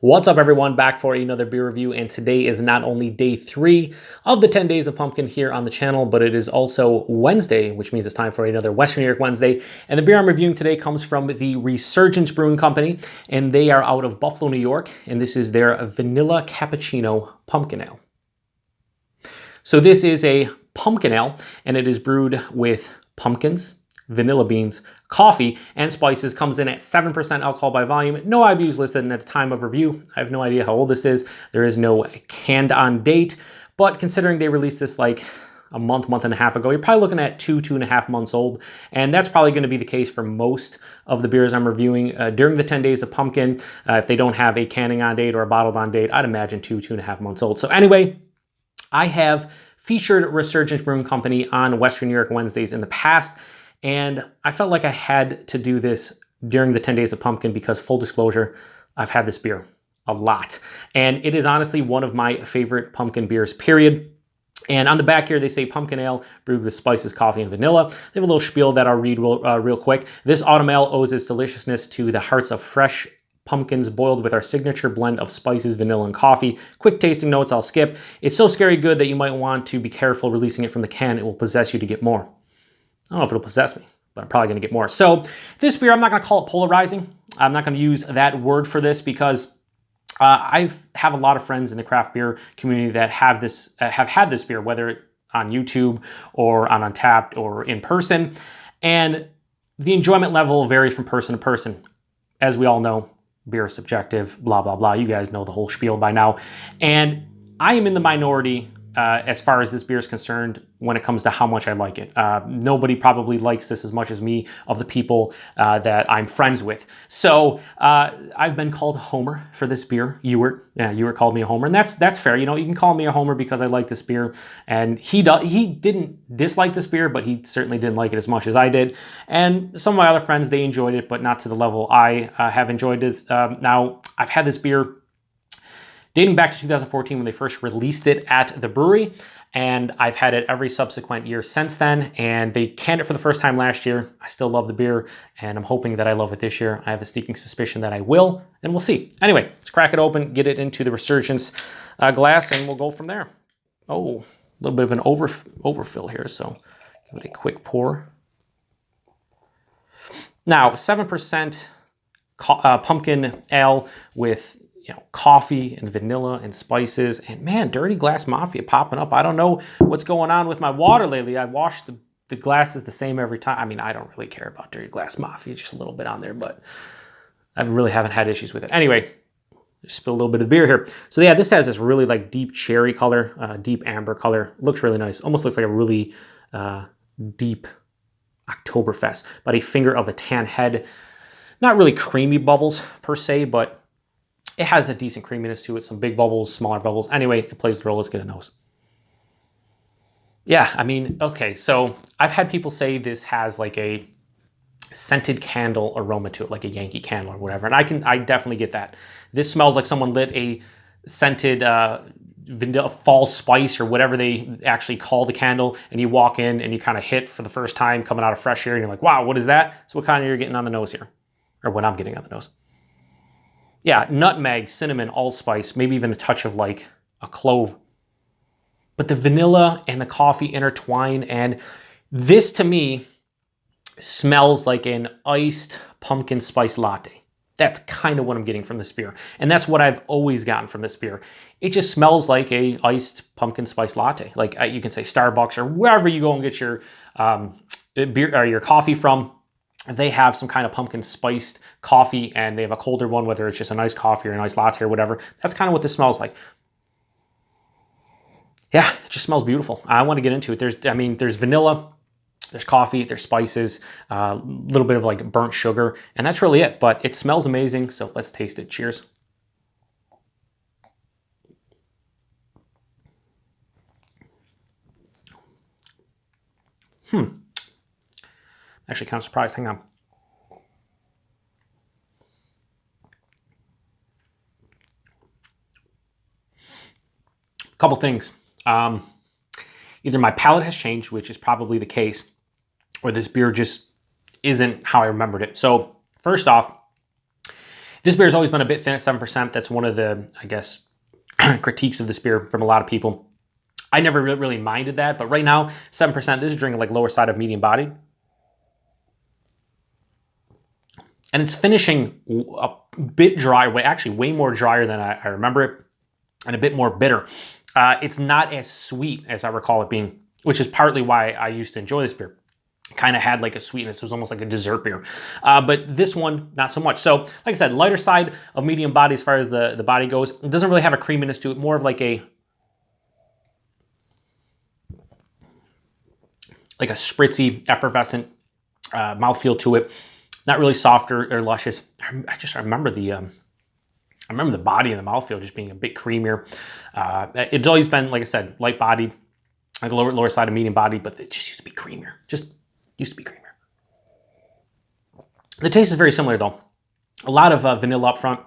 What's up, everyone? Back for another beer review, and today is not only day 3 of the 10 days of pumpkin here on the channel, but it is also Wednesday, which means it's time for another Western New York Wednesday. And the beer I'm reviewing today comes from the Resurgence Brewing Company, and they are out of Buffalo, New York, and this is their Vanilla Cappuccino Pumpkin Ale. So this is a pumpkin ale, and it is brewed with pumpkins, vanilla beans, coffee, and spices. Comes in at 7% alcohol by volume. No IBUs listed, and at the time of review, I have no idea how old this is. There is no canned on date, but considering they released this like a month and a half ago, you're probably looking at 2.5 months old, and that's probably going to be the case for most of the beers I'm reviewing during the 10 days of pumpkin. If they don't have a canning on date or a bottled on date, I'd imagine 2.5 months old. So anyway, I have featured Resurgence Brewing Company on Western New York Wednesdays in the past, and I felt like I had to do this during the 10 days of pumpkin because, full disclosure, I've had this beer a lot. And it is honestly one of my favorite pumpkin beers, period. And on the back here, they say pumpkin ale brewed with spices, coffee, and vanilla. They have a little spiel that I'll read real quick. This autumn ale owes its deliciousness to the hearts of fresh pumpkins boiled with our signature blend of spices, vanilla, and coffee. Quick tasting notes I'll skip. It's so scary good that you might want to be careful releasing it from the can. It will possess you to get more. I don't know if it'll possess me, but I'm probably going to get more. So this beer, I'm not going to call it polarizing. I'm not going to use that word for this because I have a lot of friends in the craft beer community that have had this beer, whether on YouTube or on Untapped or in person. And the enjoyment level varies from person to person. As we all know, beer is subjective, blah, blah, blah. You guys know the whole spiel by now. And I am in the minority as far as this beer is concerned when it comes to how much I like it. Nobody probably likes this as much as me of the people that I'm friends with. So I've been called a homer for this beer. Ewert called me a homer, and that's fair. You know, you can call me a homer because I like this beer, and he didn't dislike this beer, but he certainly didn't like it as much as I did. And some of my other friends, they enjoyed it, but not to the level I have enjoyed it. Now, I've had this beer dating back to 2014 when they first released it at the brewery, and I've had it every subsequent year since then, and they canned it for the first time last year. I still love the beer, and I'm hoping that I love it this year. I have a sneaking suspicion that I will, and we'll see. Anyway, let's crack it open, get it into the Resurgence glass, and we'll go from there. Oh, a little bit of an overfill here, so give it a quick pour. Now, 7% pumpkin ale with coffee and vanilla and spices, and man, Dirty Glass Mafia popping up. I don't know what's going on with my water lately. I wash the glasses the same every time. I mean, I don't really care about Dirty Glass Mafia, just a little bit on there, but I really haven't had issues with it. Anyway, just spill a little bit of beer here. So yeah, this has this really like deep cherry color, deep amber color. Looks really nice. Almost looks like a really deep Oktoberfest, about a finger of a tan head. Not really creamy bubbles per se, but it has a decent creaminess to it, some big bubbles, smaller bubbles. Anyway, it plays the role. Let's get a nose. Yeah, I mean, okay, so I've had people say this has like a scented candle aroma to it, like a Yankee Candle or whatever, and I definitely get that. This smells like someone lit a scented vanilla fall spice or whatever they actually call the candle, and you walk in and you kind of hit for the first time coming out of fresh air, and you're like, wow, what is that? So what kind of you're getting on the nose here? Or what I'm getting on the nose. Yeah, nutmeg, cinnamon, allspice, maybe even a touch of like a clove. But the vanilla and the coffee intertwine, and this to me smells like an iced pumpkin spice latte. That's kind of what I'm getting from this beer. And that's what I've always gotten from this beer. It just smells like a iced pumpkin spice latte. Like you can say Starbucks or wherever you go and get your beer or your coffee from. They have some kind of pumpkin spiced coffee, and they have a colder one, whether it's just a nice coffee or a nice latte or whatever. That's kind of what this smells like. Yeah, it just smells beautiful. I want to get into it. There's vanilla, there's coffee, there's spices, a little bit of like burnt sugar, and that's really it. But it smells amazing, so let's taste it. Cheers. Actually kind of surprised. Hang on. Couple things. Either my palate has changed, which is probably the case, or this beer just isn't how I remembered it. So first off, This beer has always been a bit thin at 7%. That's one of the, I guess, critiques of this beer from a lot of people. I never really minded that, but right now, 7%, this is drinking like lower side of medium bodied. And it's finishing a bit dry, actually way more drier than I remember it, and a bit more bitter. It's not as sweet as I recall it being, which is partly why I used to enjoy this beer. Kind of had like a sweetness. It was almost like a dessert beer. But this one, not so much. So, like I said, lighter side of medium body as far as the body goes. It doesn't really have a creaminess to it. More of like a spritzy, effervescent mouthfeel to it. Not really soft or luscious. I remember the body and the mouthfeel just being a bit creamier. It's always been, like I said, light bodied, like lower side of medium body, but it just used to be creamier. Just used to be creamier. The taste is very similar though. A lot of vanilla up front,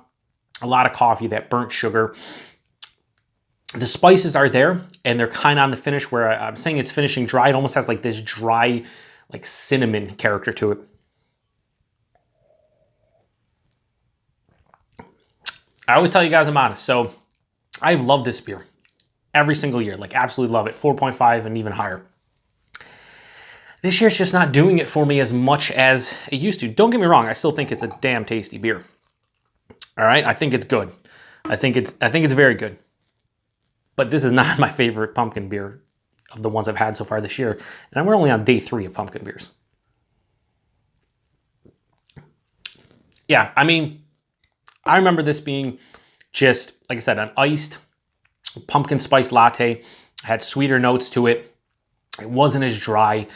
a lot of coffee, that burnt sugar. The spices are there, and they're kind of on the finish where I'm saying it's finishing dry. It almost has like this dry, like cinnamon character to it. I always tell you guys I'm honest. So I've loved this beer every single year, like absolutely love it. 4.5 and even higher. This year it's just not doing it for me as much as it used to. Don't get me wrong, I still think it's a damn tasty beer. All right, I think it's good. I think it's very good. But this is not my favorite pumpkin beer of the ones I've had so far this year. And we're only on day 3 of pumpkin beers. Yeah, I mean, I remember this being just, like I said, an iced pumpkin spice latte. It had sweeter notes to it. It wasn't as dry.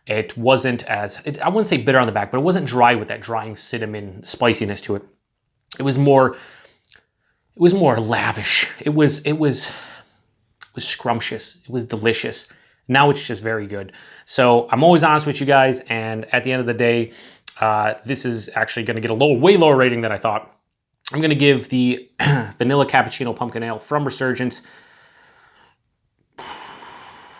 It wasn't as, I wouldn't say bitter on the back, but it wasn't dry with that drying cinnamon spiciness to it. It was more lavish. It was scrumptious. It was delicious. Now it's just very good. So I'm always honest with you guys, and at the end of the day, this is actually going to get a way lower rating than I thought. I'm going to give the Vanilla Cappuccino Pumpkin Ale from Resurgence,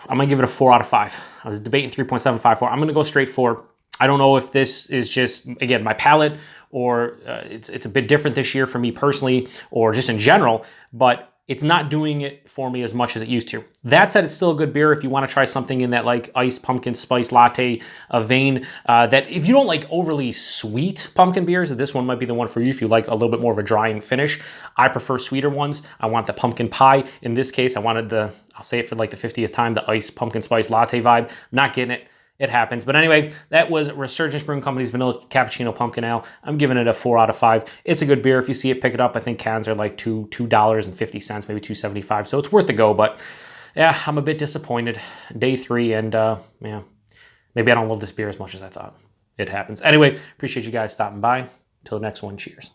I'm going to give it a 4 out of 5. I was debating 3.754. I'm going to go straight 4. I don't know if this is just, again, my palate, or it's a bit different this year for me personally, or just in general, but it's not doing it for me as much as it used to. That said, it's still a good beer if you want to try something in that like iced pumpkin spice latte vein. That if you don't like overly sweet pumpkin beers, this one might be the one for you if you like a little bit more of a drying finish. I prefer sweeter ones. I want the pumpkin pie. In this case, I wanted I'll say it for like the 50th time, the iced pumpkin spice latte vibe. I'm not getting it. It happens. But anyway, that was Resurgence Brewing Company's Vanilla Cappuccino Pumpkin Ale. I'm giving it a 4 out of 5. It's a good beer. If you see it, pick it up. I think cans are like $2.50, maybe $2.75. So it's worth the go. But yeah, I'm a bit disappointed. Day 3, and yeah, maybe I don't love this beer as much as I thought. It happens. Anyway, appreciate you guys stopping by. Until the next one, cheers.